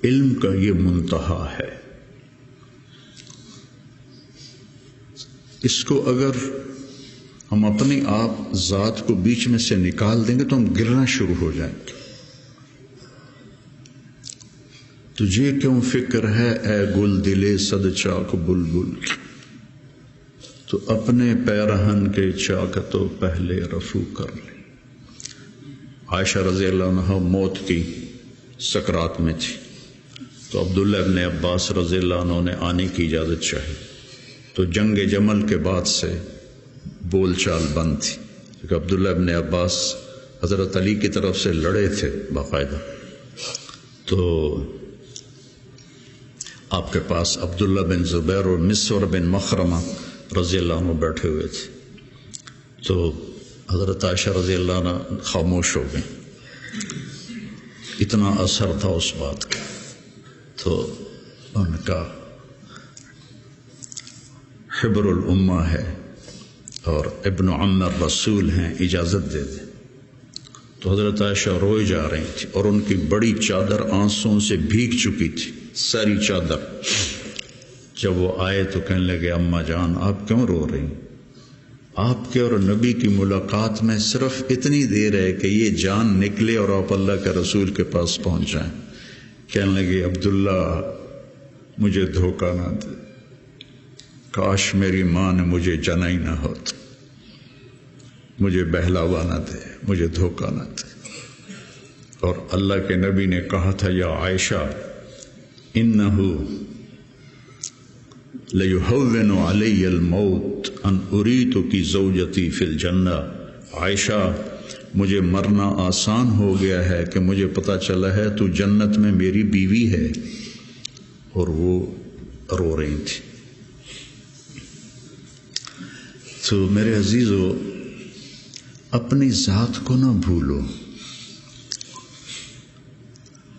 علم کا یہ منتہا ہے. اس کو اگر ہم اپنے آپ ذات کو بیچ میں سے نکال دیں گے تو ہم گرنا شروع ہو جائیں گے. تجھے کیوں فکر ہے اے گل دلے صد چاک بلبل، تو اپنے پیرہن کے چاکتو پہلے رفو کر لے. عائشہ رضی اللہ عنہ موت کی سکرات میں تھی تو عبداللہ ابن عباس رضی اللہ عنہ نے آنے کی اجازت چاہی. تو جنگ جمل کے بعد سے بول چال بند تھی، کیونکہ عبداللہ ابن عباس حضرت علی کی طرف سے لڑے تھے باقاعدہ. تو آپ کے پاس عبداللہ بن زبیر اور مسور بن مخرمہ رضی اللہ عنہ بیٹھے ہوئے تھے. تو حضرت عائشہ رضی اللہ عنہ خاموش ہو گئیں. اتنا اثر تھا اس بات کا. تو ان کا حبر الامہ ہے اور ابن عم الرسول ہیں، اجازت دے دیں. تو حضرت عائشہ روئے جا رہی تھی اور ان کی بڑی چادر آنسوں سے بھیگ چکی تھی، ساری چادر. جب وہ آئے تو کہنے لگے اماں جان آپ کیوں رو رہی ہیں؟ آپ کے اور نبی کی ملاقات میں صرف اتنی دیر ہے کہ یہ جان نکلے اور آپ اللہ کے رسول کے پاس پہنچ جائیں. کہنے لگے عبداللہ مجھے دھوکہ نہ دے، کاش میری ماں نے مجھے جنا ہی نہ ہوتا، مجھے بہلاوا نہ دے، مجھے دھوکہ نہ دے. اور اللہ کے نبی نے کہا تھا یا عائشہ انہو لیہون علی الموت ان اریتک زوجتی فی الجنہ. عائشہ مجھے مرنا آسان ہو گیا ہے کہ مجھے پتہ چلا ہے تو جنت میں میری بیوی ہے. اور وہ رو رہی تھی. تو میرے عزیزو اپنی ذات کو نہ بھولو.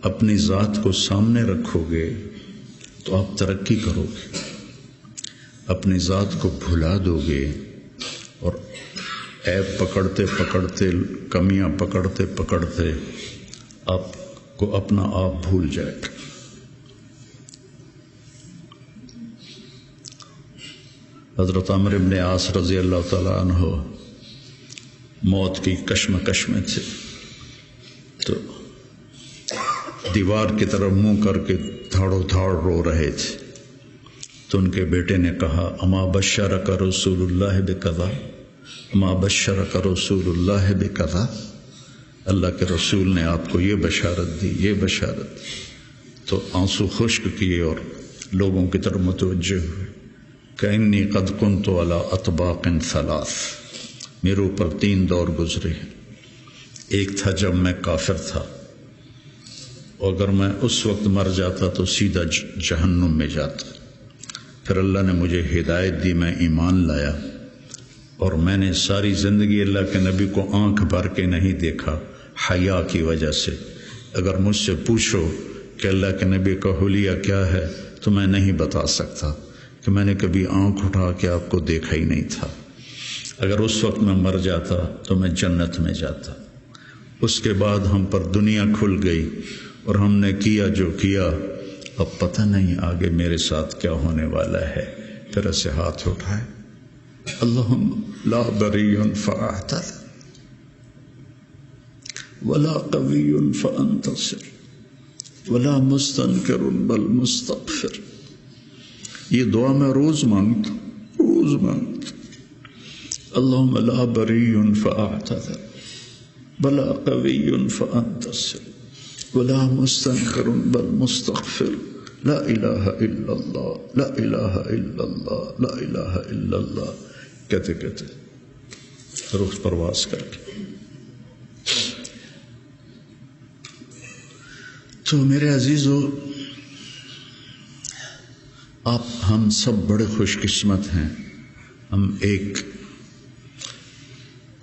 اپنی ذات کو سامنے رکھو گے تو آپ ترقی کرو گے. اپنی ذات کو بھلا دو گے اور عیب پکڑتے پکڑتے، کمیاں پکڑتے پکڑتے آپ کو اپنا آپ بھول جائے گا. حضرت عمرو بن عاص رضی اللہ تعالیٰ عنہ موت کی کشمکش میں تھے تو دیوار کی طرف منہ کر کے دھاڑو دھاڑ رو رہے تھے. تو ان کے بیٹے نے کہا اما بشرک رسول اللہ بکذا، اما بشرک رسول اللہ بکذا، اللہ کے رسول نے آپ کو یہ بشارت دی، یہ بشارت دی. تو آنسو خشک کیے اور لوگوں کی طرف متوجہ ہوئے کہ انی قد کنت علی اطباق ثلاث، میرے اوپر 3 دور گزرے. ایک تھا جب میں کافر تھا، اگر میں اس وقت مر جاتا تو سیدھا جہنم میں جاتا. پھر اللہ نے مجھے ہدایت دی، میں ایمان لایا اور میں نے ساری زندگی اللہ کے نبی کو آنکھ بھر کے نہیں دیکھا حیا کی وجہ سے. اگر مجھ سے پوچھو کہ اللہ کے نبی کا حلیہ کیا ہے تو میں نہیں بتا سکتا کہ میں نے کبھی آنکھ اٹھا کے آپ کو دیکھا ہی نہیں تھا. اگر اس وقت میں مر جاتا تو میں جنت میں جاتا. اس کے بعد ہم پر دنیا کھل گئی اور ہم نے کیا جو کیا، اب پتہ نہیں آگے میرے ساتھ کیا ہونے والا ہے. پھر ایسے ہاتھ اٹھائے اللہم لا بری فاعتذر ولا قوی فانتصر ولا مستنکر بل مستغفر. یہ دعا میں روز مانگتا، روز مانگتا. اللہم لا بری فاعتذر ولا قوی فانتصر ولا مستنکر بل مستغفر. لا الہ الا اللہ، لا الہ الا اللہ، لا الہ الا اللہ کہتے کہتے روح پرواز کر کے. تو میرے عزیزو آپ ہم سب بڑے خوش قسمت ہیں. ہم ایک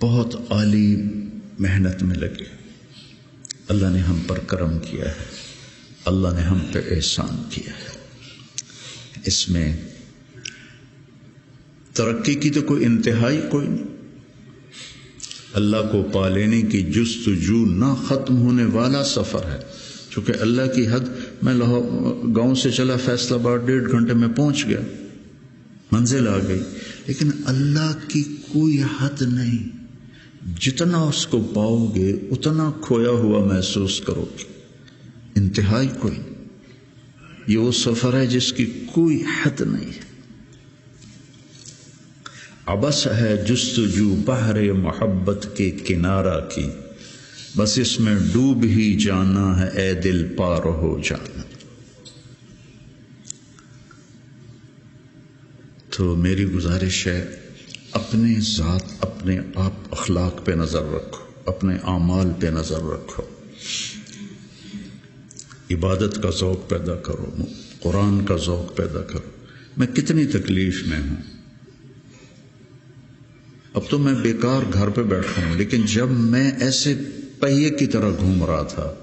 بہت عالی محنت میں لگے. اللہ نے ہم پر کرم کیا ہے، اللہ نے ہم پہ احسان کیا ہے. اس میں ترقی کی تو کوئی انتہائی کوئی نہیں. اللہ کو پا لینے کی جستجو نہ ختم ہونے والا سفر ہے، چونکہ اللہ کی حد میں گاؤں سے چلا فیصل آباد 1.5 گھنٹے میں پہنچ گیا، منزل آ گئی. لیکن اللہ کی کوئی حد نہیں، جتنا اس کو پاؤ گے اتنا کھویا ہوا محسوس کرو گے، انتہائی کوئی. یہ وہ سفر ہے جس کی کوئی حد نہیں ہے. عبث ہے جستجو بحر محبت کے کنارہ کی، بس اس میں ڈوب ہی جانا ہے اے دل پار ہو جانا. تو میری گزارش ہے اپنے ذات، اپنے آپ اخلاق پہ نظر رکھو، اپنے اعمال پہ نظر رکھو، عبادت کا ذوق پیدا کرو، قرآن کا ذوق پیدا کرو. میں کتنی تکلیف میں ہوں، اب تو میں بیکار گھر پہ بیٹھا ہوں، لیکن جب میں ایسے پہیے کی طرح گھوم رہا تھا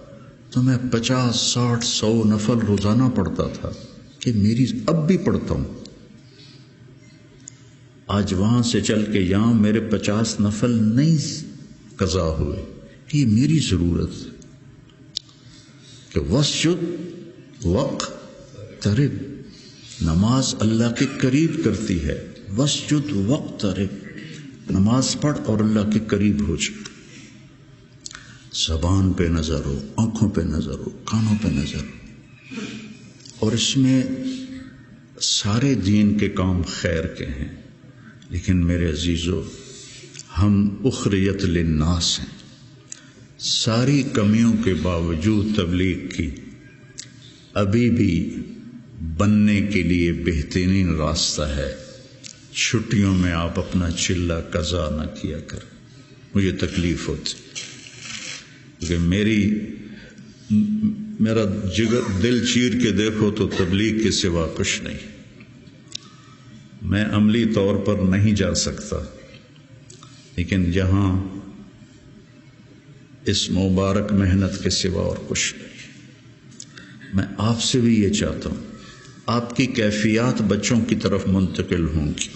تو میں 50 60 100 نفل روزانہ پڑھتا تھا کہ میری اب بھی پڑھتا ہوں. آج وہاں سے چل کے یہاں میرے 50 نفل نہیں قضا ہوئے. یہ میری ضرورت ہے کہ وسجد وقترب، نماز اللہ کے قریب کرتی ہے. وسجد وقترب، نماز پڑھ اور اللہ کے قریب ہو جائے. زبان پہ نظر ہو، آنکھوں پہ نظر ہو، کانوں پہ نظر ہو. اور اس میں سارے دین کے کام خیر کے ہیں، لیکن میرے عزیزو ہم اخریت للناس ہیں. ساری کمیوں کے باوجود تبلیغ کی ابھی بھی بننے کے لیے بہترین راستہ ہے. چھٹیوں میں آپ اپنا چلہ قضا نہ کیا کریں. مجھے تکلیف ہوتی کہ میرا جگر دل چیر کے دیکھو تو تبلیغ کے سوا کچھ نہیں. میں عملی طور پر نہیں جا سکتا، لیکن جہاں اس مبارک محنت کے سوا اور کچھ نہیں. میں آپ سے بھی یہ چاہتا ہوں، آپ کی کیفیات بچوں کی طرف منتقل ہوں گی.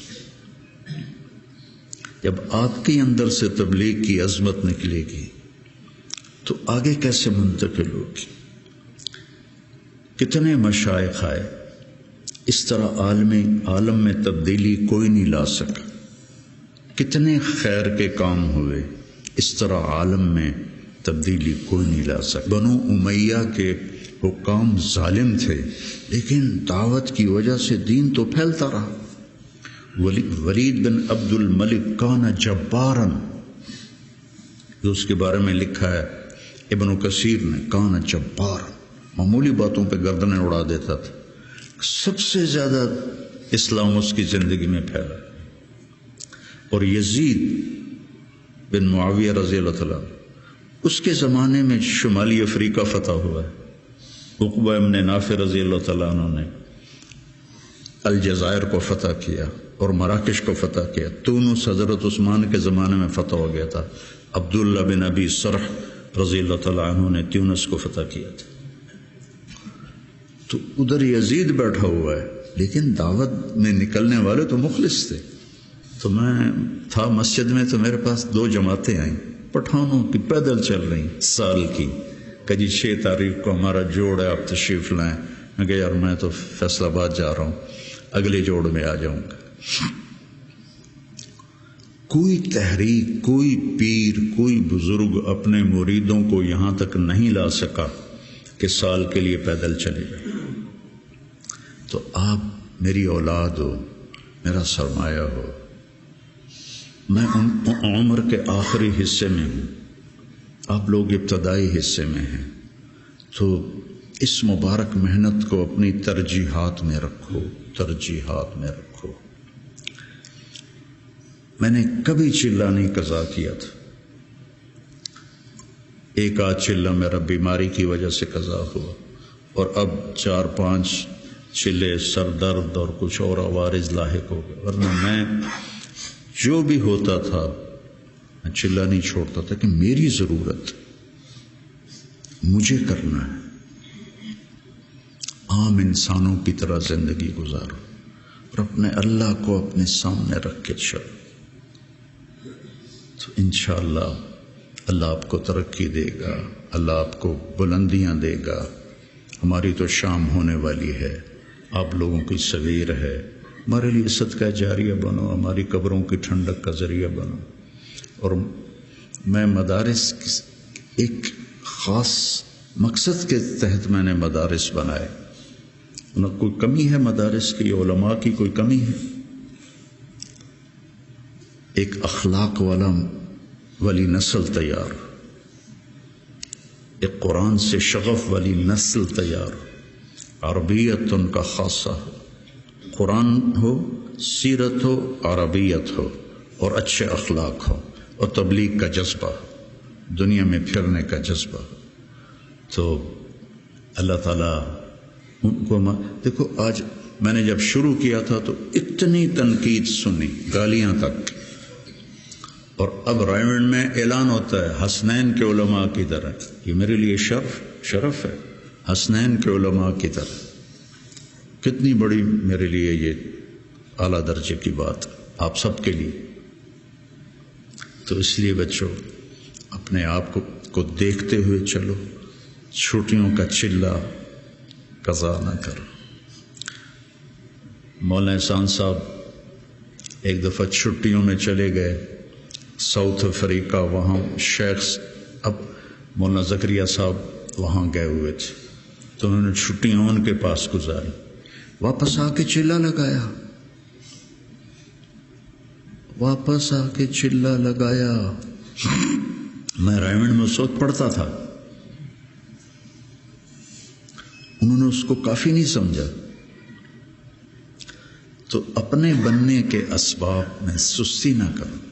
جب آپ کے اندر سے تبلیغ کی عظمت نکلے گی تو آگے کیسے منتقل ہوگی؟ کتنے مشائخ آئے، اس طرح عالم میں تبدیلی کوئی نہیں لا سکا. کتنے خیر کے کام ہوئے، اس طرح عالم میں تبدیلی کوئی نہیں لا سکا. بنو امیہ کے حکام ظالم تھے، لیکن دعوت کی وجہ سے دین تو پھیلتا رہا. ولید بن عبد الملک کان جبارن، جو اس کے بارے میں لکھا ہے ابن کثیر نے، کان جبارن، معمولی باتوں پہ گردنیں اڑا دیتا تھا. سب سے زیادہ اسلام اس کی زندگی میں پھیلا. اور یزید بن معاویہ رضی اللہ تعالیٰ، اس کے زمانے میں شمالی افریقہ فتح ہوا ہے. عقبہ ابن نافع رضی اللہ تعالیٰ عنہ نے الجزائر کو فتح کیا اور مراکش کو فتح کیا. تونس حضرت عثمان کے زمانے میں فتح ہو گیا تھا. عبداللہ بن ابی سرح رضی اللہ تعالیٰ عنہ نے تونس کو فتح کیا تھا. تو ادھر یزید بیٹھا ہوا ہے، لیکن دعوت میں نکلنے والے تو مخلص تھے. تو میں تھا مسجد میں، تو میرے پاس 2 جماعتیں آئیں پٹھانوں کی، پیدل چل رہی سال کی، کہ جی 6 تاریخ کو ہمارا جوڑ ہے، آپ تشریف لائیں. میں کہ یار میں تو فیصل آباد جا رہا ہوں، اگلے جوڑ میں آ جاؤں گا. کوئی تحریک، کوئی پیر، کوئی بزرگ اپنے مریدوں کو یہاں تک نہیں لا سکا کہ سال کے لیے پیدل چلے گئے. تو آپ میری اولاد ہو، میرا سرمایہ ہو. میں عمر کے آخری حصے میں ہوں، آپ لوگ ابتدائی حصے میں ہیں. تو اس مبارک محنت کو اپنی ترجیحات میں رکھو، ترجیحات میں رکھو. میں نے کبھی چلہ نہیں قضا کیا تھا. ایک آدھ چلہ میرا بیماری کی وجہ سے قضا ہوا، اور اب 4-5 چلے سر درد اور کچھ اور عوارض لاحق ہو گئے. ورنہ میں جو بھی ہوتا تھا میں چلہ نہیں چھوڑتا تھا کہ میری ضرورت مجھے کرنا ہے. عام انسانوں کی طرح زندگی گزارو اور اپنے اللہ کو اپنے سامنے رکھ کے چلو، تو انشاءاللہ اللہ آپ کو ترقی دے گا، اللہ آپ کو بلندیاں دے گا، ہماری تو شام ہونے والی ہے، آپ لوگوں کی سویر ہے، ہمارے لیے صدقہ جاریہ بنو، ہماری قبروں کی ٹھنڈک کا ذریعہ بنو۔ اور میں مدارس ایک خاص مقصد کے تحت میں نے مدارس بنائے، نہ کوئی کمی ہے مدارس کی، علماء کی کوئی کمی ہے؟ ایک اخلاق والی نسل تیار، ایک قرآن سے شغف والی نسل تیار، عربیت ان کا خاصہ ہو، قرآن ہو، سیرت ہو، عربیت ہو، اور اچھے اخلاق ہو، اور تبلیغ کا جذبہ ہو، دنیا میں پھرنے کا جذبہ ہو۔ تو اللہ تعالیٰ ان کو دیکھو، آج میں نے جب شروع کیا تھا تو اتنی تنقید سنی، گالیاں تک، اور اب رائمنڈ میں اعلان ہوتا ہے حسنین کے علماء کی طرح۔ یہ میرے لیے شرف ہے، حسنین کے علماء کی طرح، کتنی بڑی میرے لیے یہ اعلیٰ درجے کی بات آپ سب کے لیے۔ تو اس لیے بچوں اپنے آپ کو دیکھتے ہوئے چلو، چھٹیوں کا چلہ قضا نہ کرو۔ مولانا احسان صاحب ایک دفعہ چھٹیوں میں چلے گئے ساؤتھ افریقہ، وہاں شیخ اب مولانا زکریا صاحب وہاں گئے ہوئے تھے، تو انہوں نے چھٹیاں ان کے پاس گزاری، واپس آ کے چلہ لگایا، واپس آ کے چلہ لگایا۔ میں رائمنڈ میں اس وقت پڑھتا تھا، انہوں نے اس کو کافی نہیں سمجھا۔ تو اپنے بننے کے اسباب میں سستی نہ کرو،